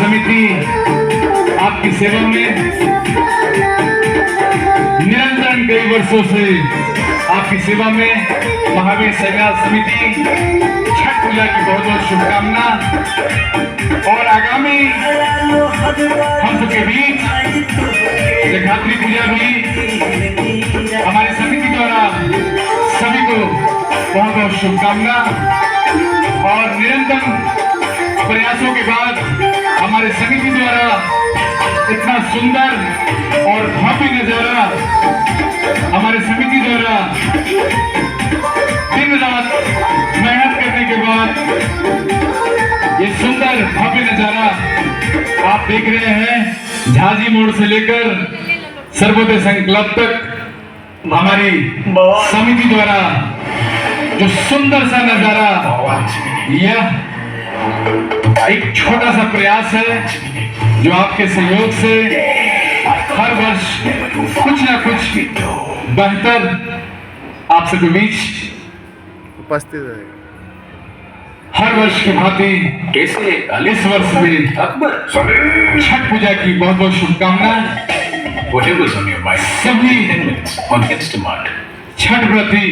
समिति आपकी सेवा में निरंतर कई वर्षों से आपकी सेवा में महावीर संन्यास समिति छठ पूजा की बहुत बहुत शुभकामना। और आगामी हम सबके बीच जगधात्री पूजा भी हमारी समिति द्वारा सभी को बहुत बहुत शुभकामना। और निरंतर प्रयासों के बाद हमारे समिति द्वारा इतना सुंदर और भव्य नजारा हमारे समिति द्वारा दिन रात मेहनत करने के बाद ये सुंदर भव्य नजारा आप देख रहे हैं। झाजी मोड़ से लेकर सर्वोदय संघ क्लब तक हमारी समिति द्वारा जो सुंदर सा नजारा, यह एक छोटा सा प्रयास है जो आपके सहयोग से हर वर्ष कुछ ना कुछ बेहतर आप सबके बीच उपस्थित है। हर वर्ष की भांति इस वर्ष भी छठ पूजा की बहुत बहुत शुभकामना। सभी छठ व्रती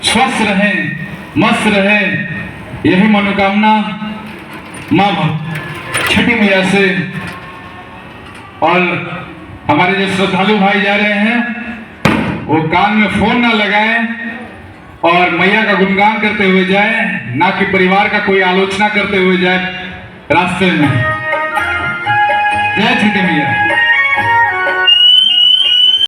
स्वस्थ रहें, मस्त रहें, यही मनोकामना माँ छठी मैया से। और हमारे जो श्रद्धालु भाई जा रहे हैं वो कान में फोन ना लगाएं और मैया का गुणगान करते हुए जाएं, ना कि परिवार का कोई आलोचना करते हुए जाए रास्ते में। जय छठी मैया।